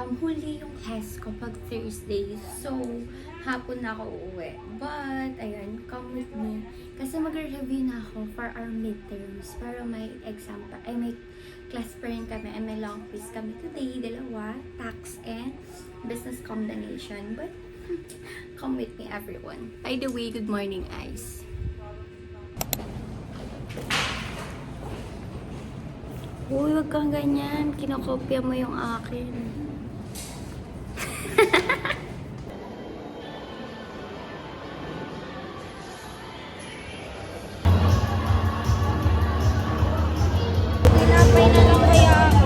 huli yung class ko pag Thursday. So, hapon na ako uuwi. But, ayun, come with me. Kasi magre-review na ako for our midterms. Para may exam pa, ay may class pa rin kami. Ay may long quiz kami today. Dalawa, tax and business combination. But, come with me everyone. By the way, good morning, Ice. Uy, wag kang ganyan. Kinokopya mo yung akin. Tinapay na lang kaya ako.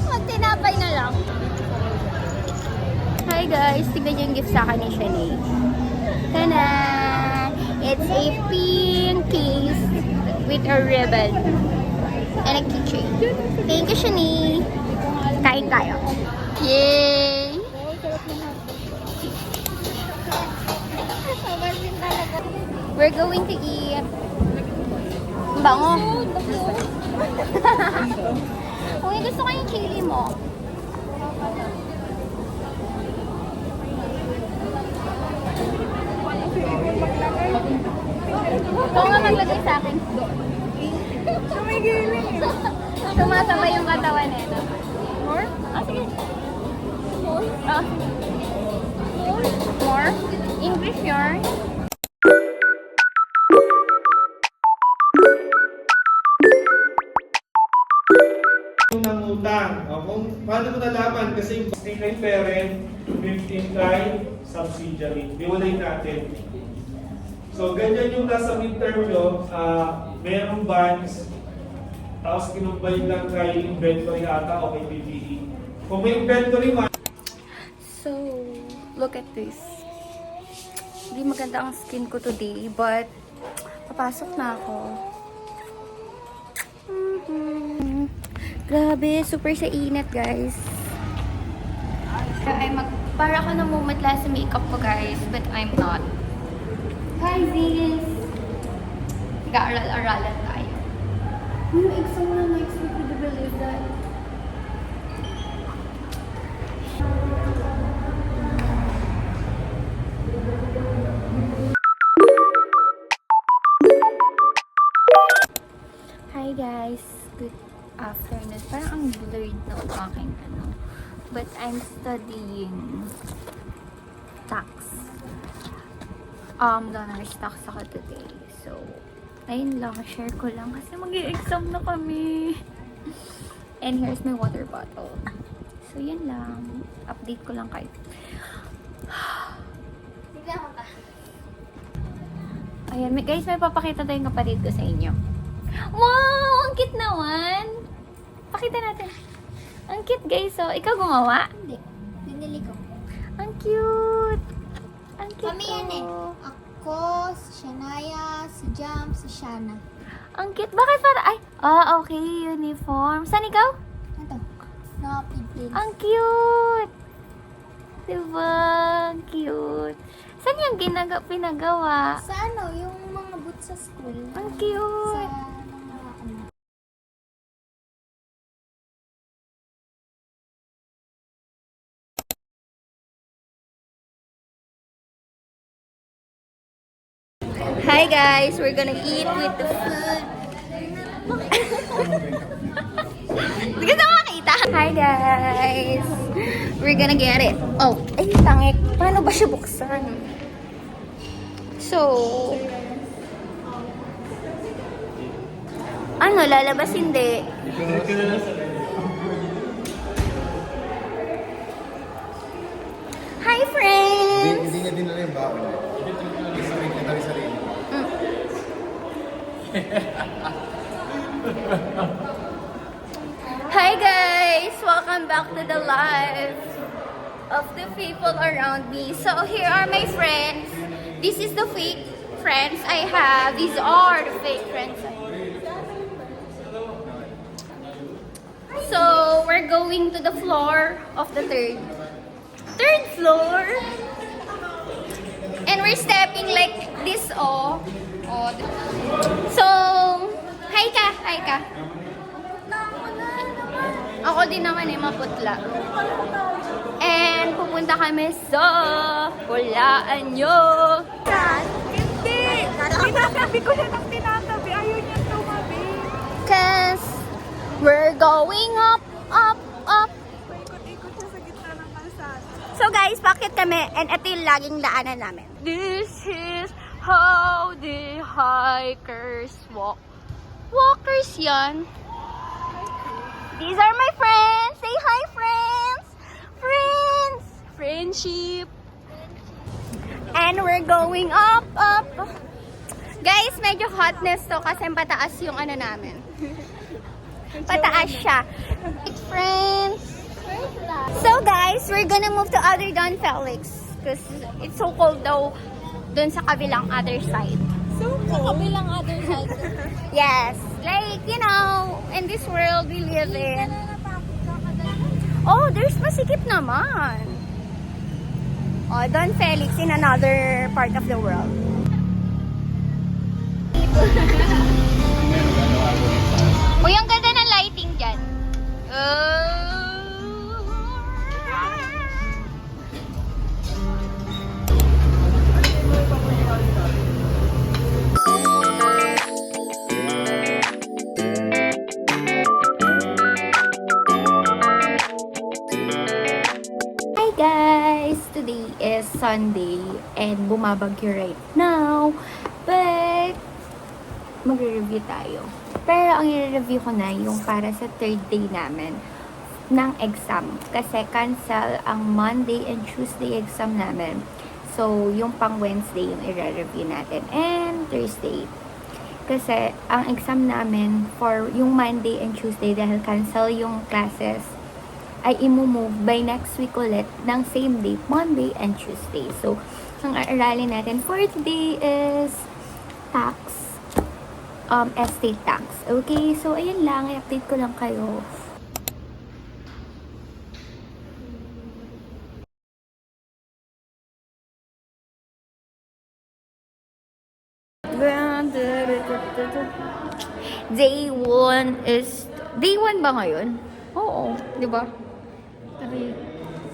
Magtinapay na lang. Hi guys, tignan niyo yung gift sa akin ni Shanae. Tada! It's a pink case with a ribbon and a keychain. Thank you, Shani. Kain tayo. Yay! We're going to eat. Bango. Uy, gusto ko yung chili mo. Ikaw nga maglagay sa akin. Sumasabay yung katawan nito. More? Ah, sige. More? Ah. More? English yarn? Kung nangutang, kung paano mo nalaman kasi 15 parent, 15 child, subsidiary. Iwalay natin. So, ganyan yung nasa midterm nyo, merong bonds, tapos kinumbay lang kay inventory ata o kay PPE. Kung may inventory man, So, look at this. Hindi maganda ang skin ko today, but papasok na ako. Grabe, super sa init, guys. Para ako namumutla sa makeup ko, guys, but I'm not. Hi, Ziz! Nag-aaral-aralan tayo. Yung exam na next week, would you believe that? Hi guys! Good afternoon. Parang ang blurred na ang aking ano. But I'm studying tax. Donors tax ako today. So, ayun lang. Share ko lang kasi mag-i-exam na kami. And here's my water bottle. So, yun lang. Update ko lang kayo. Bigla ko ka. Ayan, guys, may papakita tayong kapatid ko sa inyo. Wow! Ang cute naman! Pakita natin. Ang cute, guys. So, ikaw gumawa? Hindi. Binili ko. Ang cute! Ang cute. Kami yan eh. Ako, si Shania, si Jam, si Shana. Ang cute. Bakit para? Ay, okay. Uniform. Saan ikaw? Ito. Nakapipil. Ang cute! Diba? Ang cute. Saan yung pinagawa? Sa ano, yung mga boots sa school. Ang Sa cute! mga ano. Hi guys! We're gonna eat with the food. Hindi ka na makita. Hi guys! We're gonna get it. Oh, ay, tangik. Paano ba siya buksan? So, ano, lalabas hindi. Hi friends! Hindi niya dinala yung baon. Isang niya tayo sarili. Hi guys! Welcome back to the life of the people around me. So here are my friends. This is the fake friends I have. These are the fake friends I have. So we're going to the floor of the third floor. And we're stepping like this, oh. So, hi ka. Gusto ko din naman maputla. And pupunta kami sa Hulaan nyo. Hindi! Tinatabi ko siya ng tinatabi. Ayaw niya tumabi. Cause we're going up, up, up. Paikot-ikot siya sa gitna ng kalsada. So guys, bakit kami? And ito yung laging daanan namin. This is how the hikers walk. Walkers yan. These are my friends! Say hi, friends! Friends! Friendship. And we're going up, up. Guys, medyo hotness to kasi pataas yung ano namin. Pataas siya. It's friends. So guys, we're gonna move to other Don Felix because it's so cold daw dun sa kabilang other side. Sa kabilang other side. Yes, like, you know, in this world we live in. Oh, there's masikip naman. Oh, Don Felix in another part of the world. Uy, ang ganda ng lighting dyan. Hi guys! Today is Sunday and bumabagyo right now. But magre-review tayo. Pero ang i-review ko na yung para sa third day namin ng exam. Kasi cancel ang Monday and Tuesday exam namin. So, yung pang Wednesday yung i-review natin. And Thursday. Kasi ang exam namin for yung Monday and Tuesday dahil cancel yung classes ay i-move by next week ulit ng same date, Monday and Tuesday. So, ang aralin natin for today is tax, estate tax. Okay? So, ayun lang. I-update ko lang kayo. Day 1 is... Day 1 ba ngayon? Oo. Di ba?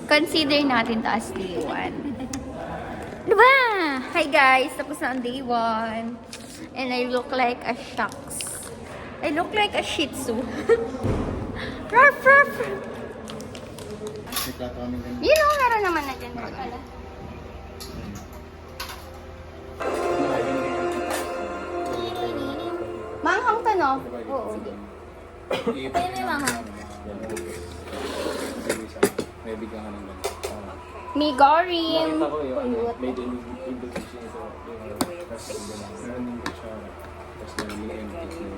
Consider natin to as day 1. Diba? Hi guys! Tapos na ang day 1. And I look like a shucks. I look like a shih tzu. Ruff, ruff. You know, meron naman na dyan. Manghang to, no? Oo. Kaya may manghang. May bigyan ka ng May gorim. Nakita ko yung made in Indonesia ito. Tapos meron yung kutsara. Tapos meron yung kitchen.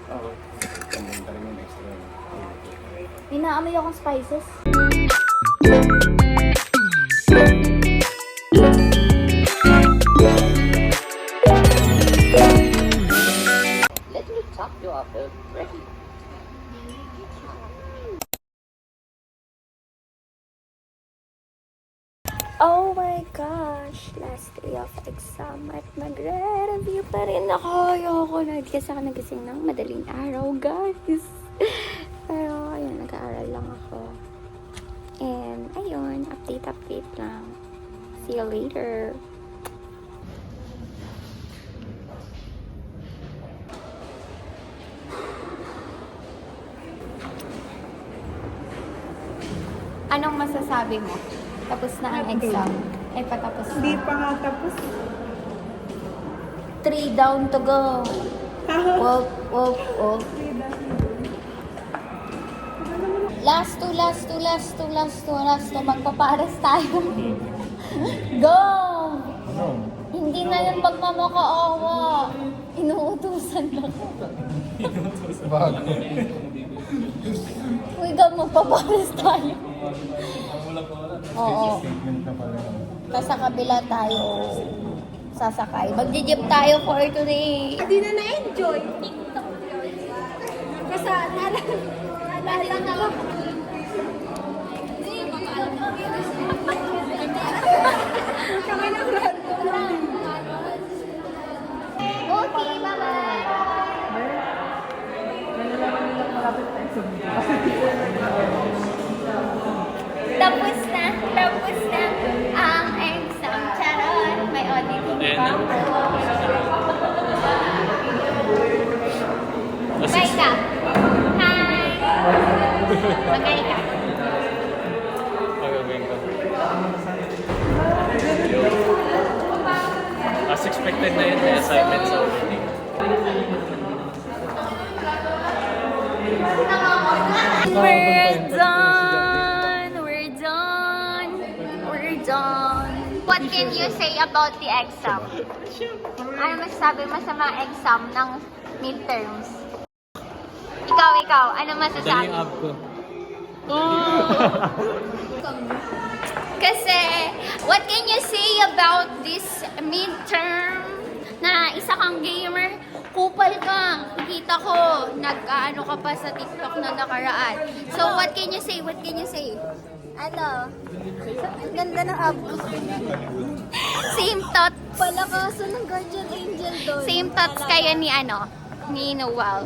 Okay. Meron pa rin yung extra. Inaamoy akong spices. Let me chop you up. Ready? Oh my gosh! Last day of exam at magre-review pa rin ako. Ayoko na. Kasi ako nagising ng madaling araw, guys. Pero, ayun, nag-aaral lang ako. And, ayun, update lang. See you later. Anong masasabi mo? Tapos na ang exam. Ay, patapos na. Hindi pa nga tapos. 3 down to go. Wop, wop, wop. Last two. Magpaparas tayo. Go! Hindi na yung pagmamakaawa. Inuutusan lang. Bago. Uy, magpaparas tayo. Oo. Statement na pala. Tapos sa kabila tayo sasakay. Mag-jeep tayo for today. Hindi na na-enjoy. TikTok yun. Kasi naalala ko. Kami ng run. Okay, bye-bye. Magay ka. Pagagawin ko. As expected na yun, may assignments already. We're done! We're done! We're done! What can you say about the exam? Ano masasabi mo sa mga exam ng midterms? Ikaw, ano masasabi? Daling up ko. Kasi, what can you say about this midterm na isa kang gamer? Kupal ka. Kita ko, nag-ano ka pa sa TikTok na nakaraan. So, what can you say? What can you say? Ano? Ang ganda ng abos. Same thoughts. Palakasan ng guardian angel doon. Same thoughts kayo ni Noel.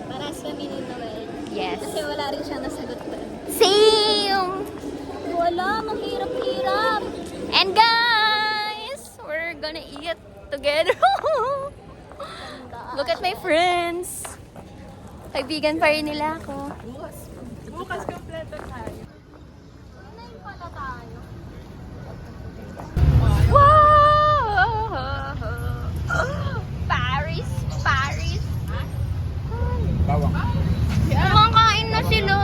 Paras kami ni Noel. Yes. Kasi wala rin siya nasagot doon. Same! Wala, mahirap-hirap. And guys, we're gonna eat together. Look at my friends. Kaibigan pa rin nila ako. Bukas kompleto tayo. Wow! Paris! Bawang. Kumakain na sila.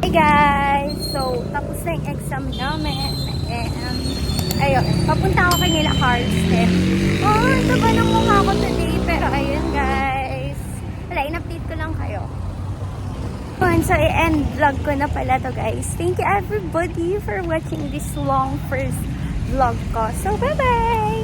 Hey guys! So, tapos na yung exam namin. And, ayun, papunta ako kanila Carlston. Oh, taba ng mukha ko today. Pero ayun guys. Wala, in-update ko lang kayo. So, i-end vlog ko na pala to guys. Thank you everybody for watching this long first vlog ko. So, bye-bye!